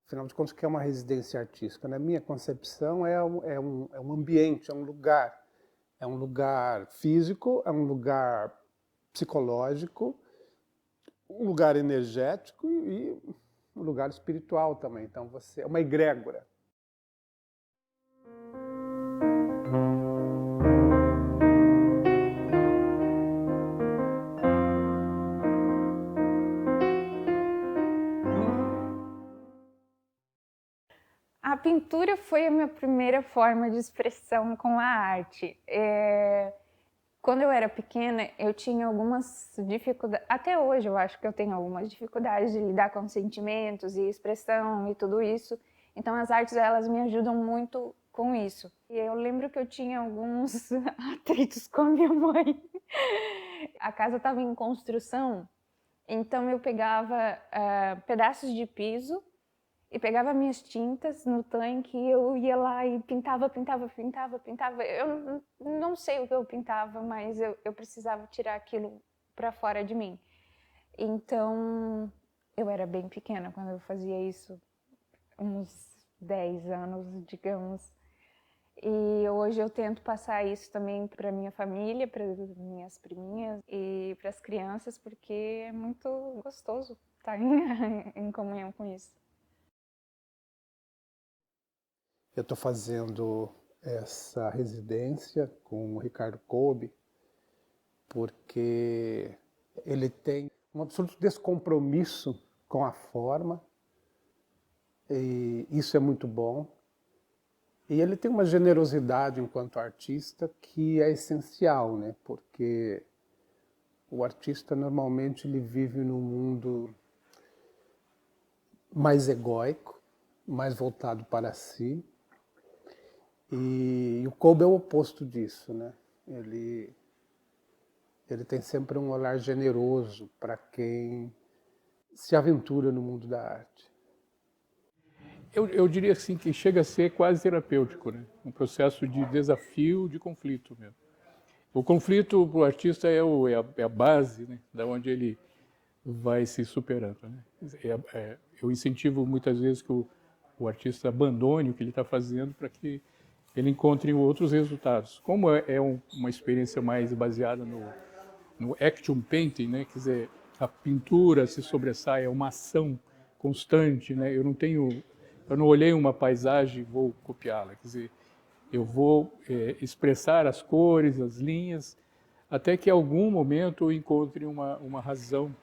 Afinal de contas, o que é uma residência artística? Na minha concepção, é um ambiente, é um lugar físico, é um lugar psicológico, um lugar energético e um lugar espiritual também. Então, você é uma egrégora. A pintura foi a minha primeira forma de expressão com a arte. Quando eu era pequena, eu tinha algumas dificuldades, até hoje eu acho que eu tenho algumas dificuldades de lidar com sentimentos e expressão e tudo isso. Então as artes, elas me ajudam muito com isso. E eu lembro que eu tinha alguns atritos com a minha mãe. A casa estava em construção, então eu pegava pedaços de piso e pegava minhas tintas no tanque e eu ia lá e pintava. Eu não sei o que eu pintava, mas eu precisava tirar aquilo para fora de mim. Então, eu era bem pequena quando eu fazia isso, uns 10 anos, digamos. E hoje eu tento passar isso também para minha família, para minhas priminhas e para as crianças, porque é muito gostoso estar em comunhão com isso. Eu estou fazendo essa residência com o Ricardo Kolbe porque ele tem um absoluto descompromisso com a forma, e isso é muito bom. E ele tem uma generosidade enquanto artista que é essencial, né? Porque o artista normalmente ele vive num mundo mais egóico, mais voltado para si. E o Kolbe é o oposto disso, né? Ele tem sempre um olhar generoso para quem se aventura no mundo da arte. Eu diria assim que chega a ser quase terapêutico, né? Um processo de desafio, de conflito mesmo. O conflito para o artista é a base, né? Da onde ele vai se superando, né? Eu incentivo muitas vezes que o artista abandone o que ele está fazendo para que ele encontre outros resultados. Como uma experiência mais baseada no action painting, né? Quer dizer, a pintura se sobressai, é uma ação constante, né? Eu não olhei uma paisagem e vou copiá-la. Quer dizer, eu vou expressar as cores, as linhas, até que em algum momento eu encontre uma razão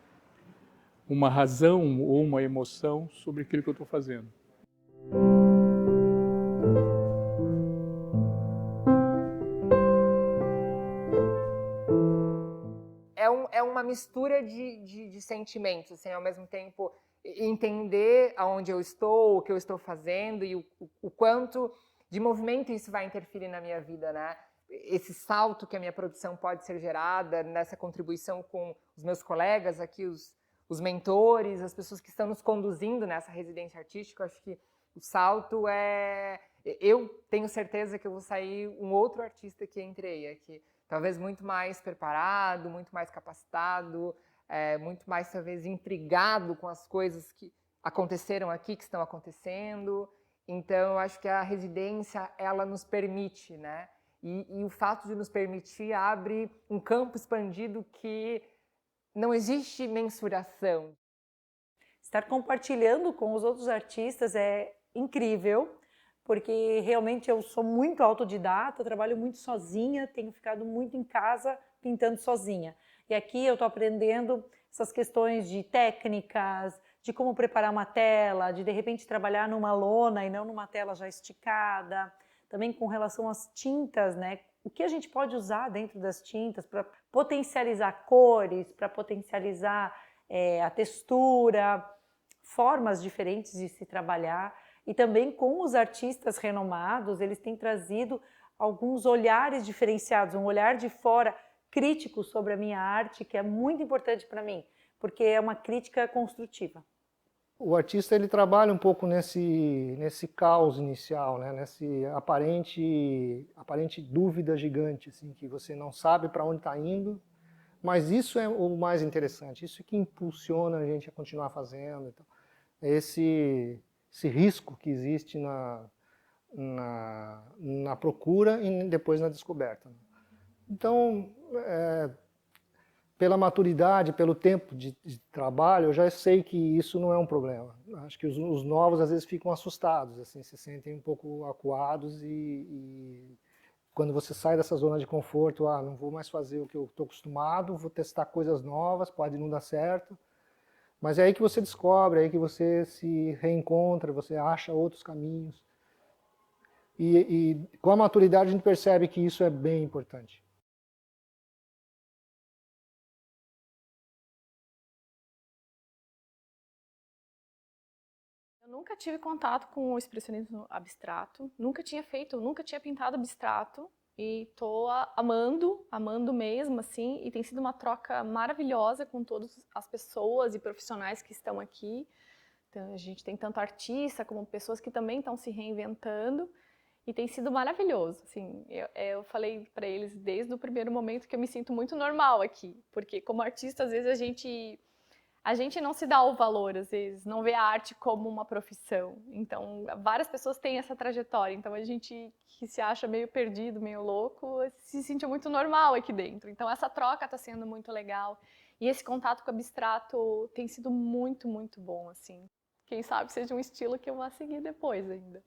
ou uma emoção sobre aquilo que eu estou fazendo. É uma mistura de sentimentos, assim, ao mesmo tempo entender aonde eu estou, o que eu estou fazendo e o quanto de movimento isso vai interferir na minha vida, né? Esse salto que a minha produção pode ser gerada nessa contribuição com os meus colegas aqui, os mentores, as pessoas que estão nos conduzindo nessa residência artística. Eu acho que o salto é... Eu tenho certeza que eu vou sair um outro artista que entrei aqui. Talvez muito mais preparado, muito mais capacitado, muito mais, talvez, intrigado com as coisas que aconteceram aqui, que estão acontecendo. Então, eu acho que a residência, ela nos permite, né? E o fato de nos permitir abre um campo expandido que não existe mensuração. Estar compartilhando com os outros artistas é incrível, porque realmente eu sou muito autodidata, trabalho muito sozinha, tenho ficado muito em casa pintando sozinha. E aqui eu estou aprendendo essas questões de técnicas, de como preparar uma tela, de repente trabalhar numa lona e não numa tela já esticada. Também com relação às tintas, né? O que a gente pode usar dentro das tintas para potencializar cores, para potencializar a textura, formas diferentes de se trabalhar. E também com os artistas renomados, eles têm trazido alguns olhares diferenciados, um olhar de fora crítico sobre a minha arte, que é muito importante para mim, porque é uma crítica construtiva. O artista ele trabalha um pouco nesse caos inicial, né? Nesse aparente dúvida gigante, assim, que você não sabe para onde está indo, mas isso é o mais interessante, isso que impulsiona a gente a continuar fazendo. Então, esse esse risco que existe na procura e depois na descoberta. Então, pela maturidade, pelo tempo de trabalho, eu já sei que isso não é um problema. Acho que os novos às vezes ficam assustados, assim, se sentem um pouco acuados e quando você sai dessa zona de conforto, não vou mais fazer o que eu estou acostumado, vou testar coisas novas, pode não dar certo, mas é aí que você descobre, é aí que você se reencontra, você acha outros caminhos. E com a maturidade a gente percebe que isso é bem importante. Eu nunca tive contato com o expressionismo abstrato, nunca tinha pintado abstrato e tô amando mesmo, assim, e tem sido uma troca maravilhosa com todas as pessoas e profissionais que estão aqui. Então, a gente tem tanto artista como pessoas que também estão se reinventando e tem sido maravilhoso, assim. Eu falei para eles desde o primeiro momento que eu me sinto muito normal aqui, porque como artista, às vezes a gente não se dá o valor, às vezes, não vê a arte como uma profissão. Então, várias pessoas têm essa trajetória. Então, a gente que se acha meio perdido, meio louco, se sente muito normal aqui dentro. Então, essa troca está sendo muito legal. E esse contato com o abstrato tem sido muito, muito bom, assim. Quem sabe seja um estilo que eu vá seguir depois ainda.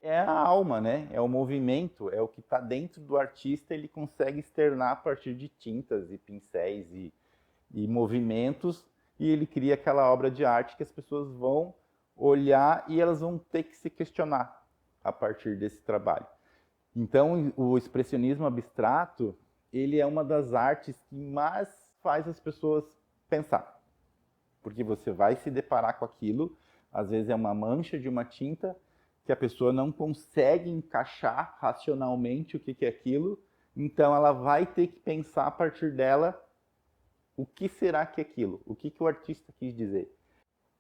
É a alma, né? É o movimento, é o que está dentro do artista, ele consegue externar a partir de tintas e pincéis e movimentos, e ele cria aquela obra de arte que as pessoas vão olhar e elas vão ter que se questionar a partir desse trabalho. Então, o expressionismo abstrato, ele é uma das artes que mais faz as pessoas pensar. Porque você vai se deparar com aquilo, às vezes é uma mancha de uma tinta que a pessoa não consegue encaixar racionalmente o que é aquilo, então ela vai ter que pensar a partir dela o que será que é aquilo, o que o artista quis dizer.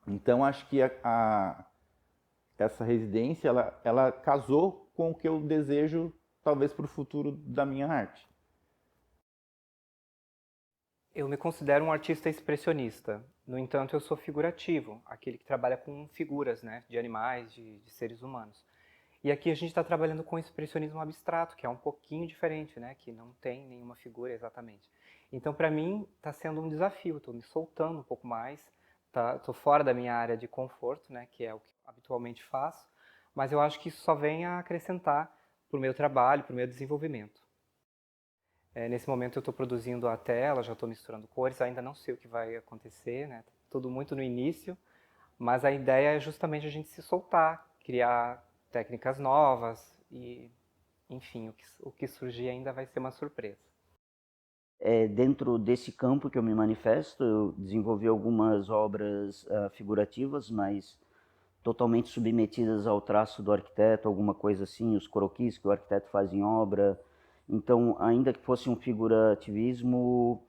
Então acho que essa residência ela casou com o que eu desejo talvez para o futuro da minha arte. Eu me considero um artista expressionista. No entanto, eu sou figurativo, aquele que trabalha com figuras, né, de animais, de seres humanos. E aqui a gente está trabalhando com expressionismo abstrato, que é um pouquinho diferente, né, que não tem nenhuma figura exatamente. Então, para mim, está sendo um desafio. Estou me soltando um pouco mais. Estou fora da minha área de conforto, né, que é o que habitualmente faço. Mas eu acho que isso só vem a acrescentar para o meu trabalho, para o meu desenvolvimento. Nesse momento eu estou produzindo a tela, já estou misturando cores, ainda não sei o que vai acontecer, né? Tudo muito no início, mas a ideia é justamente a gente se soltar, criar técnicas novas e, enfim, o que surgir ainda vai ser uma surpresa. Dentro desse campo que eu me manifesto, eu desenvolvi algumas obras figurativas, mas totalmente submetidas ao traço do arquiteto, alguma coisa assim, os croquis que o arquiteto faz em obra. Então, ainda que fosse um figurativismo,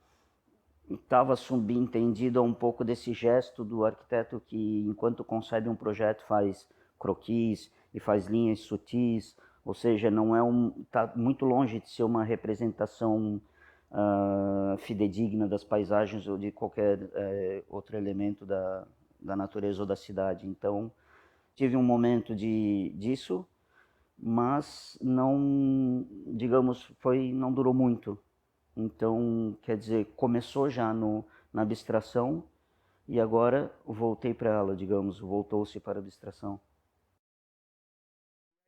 estava subentendido a um pouco desse gesto do arquiteto que, enquanto concebe um projeto, faz croquis e faz linhas sutis, ou seja, não está muito longe de ser uma representação fidedigna das paisagens ou de qualquer outro elemento da natureza ou da cidade. Então, tive um momento disso, mas não, digamos, não durou muito. Então, quer dizer, começou já na abstração e agora voltei para ela, digamos, voltou-se para a abstração.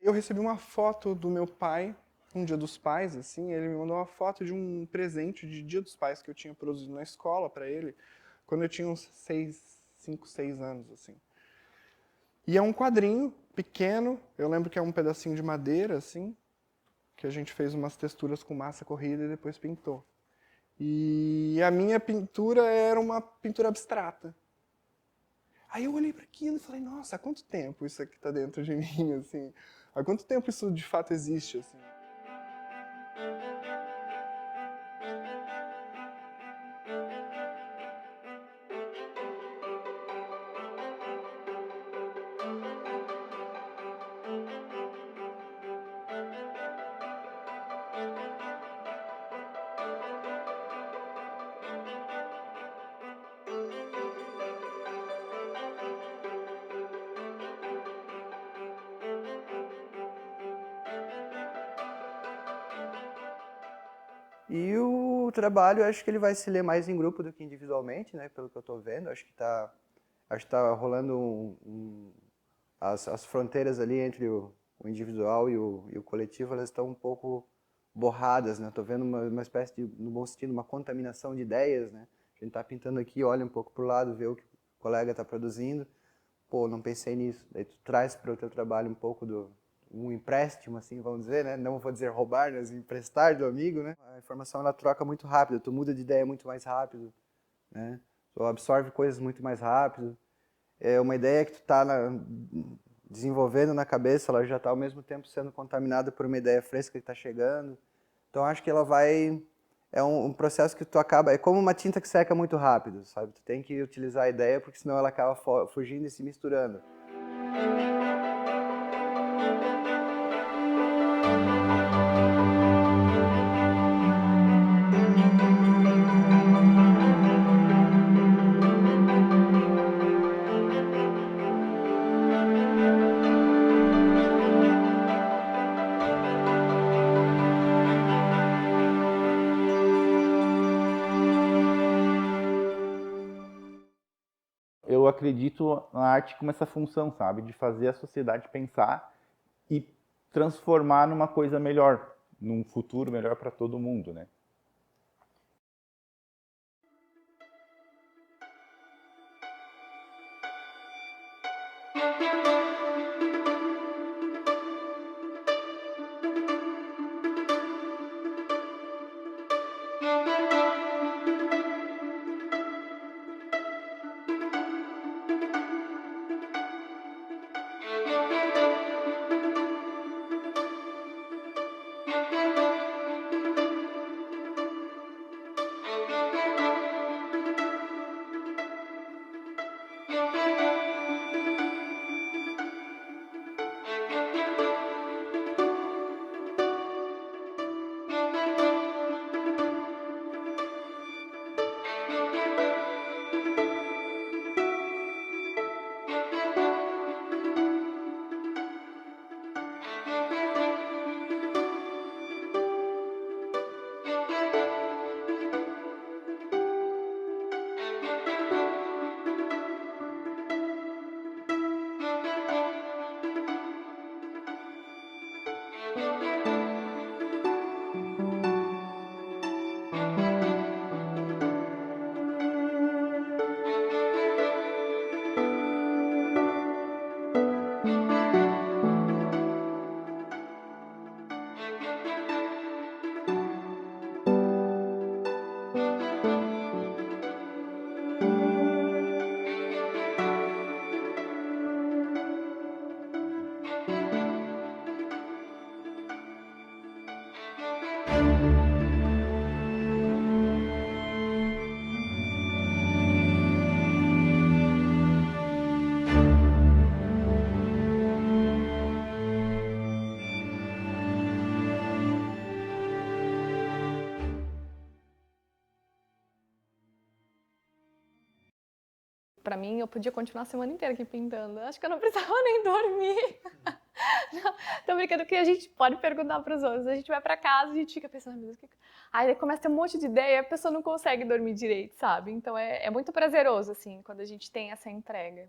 Eu recebi uma foto do meu pai, um Dia dos Pais, assim, ele me mandou uma foto de um presente de Dia dos Pais que eu tinha produzido na escola para ele, quando eu tinha uns 5, 6 anos, assim. E é um quadrinho pequeno, eu lembro que é um pedacinho de madeira, assim, que a gente fez umas texturas com massa corrida e depois pintou. E a minha pintura era uma pintura abstrata. Aí eu olhei para aquilo e falei, nossa, há quanto tempo isso aqui está dentro de mim, assim? Há quanto tempo isso de fato existe, assim? E o trabalho, acho que ele vai se ler mais em grupo do que individualmente, né? Pelo que eu estou vendo, acho que tá rolando as fronteiras ali entre o individual e o coletivo, elas estão um pouco borradas, né? Estou vendo uma espécie de, no bom sentido, uma contaminação de ideias, né? A gente está pintando aqui, olha um pouco para o lado, vê o que o colega está produzindo. Pô, não pensei nisso. Daí tu traz para o teu trabalho um pouco um empréstimo, assim, vamos dizer, né? Não vou dizer roubar, mas emprestar do amigo, né? A informação, ela troca muito rápido, tu muda de ideia muito mais rápido, né? Tu absorve coisas muito mais rápido. É uma ideia que tu está desenvolvendo na cabeça, ela já está ao mesmo tempo sendo contaminada por uma ideia fresca que está chegando. Então, acho que ela vai... É um processo que tu acaba... É como uma tinta que seca muito rápido, sabe? Tu tem que utilizar a ideia, porque senão ela acaba fugindo e se misturando. Eu acredito na arte como essa função, sabe? De fazer a sociedade pensar e transformar numa coisa melhor, num futuro melhor para todo mundo, né? Pra mim, eu podia continuar a semana inteira aqui pintando. Acho que eu não precisava nem dormir. Não, tô brincando, que a gente pode perguntar pros outros. A gente vai pra casa e a gente fica pensando, meu Deus, aí começa a ter um monte de ideia e a pessoa não consegue dormir direito, sabe? Então é muito prazeroso, assim, quando a gente tem essa entrega.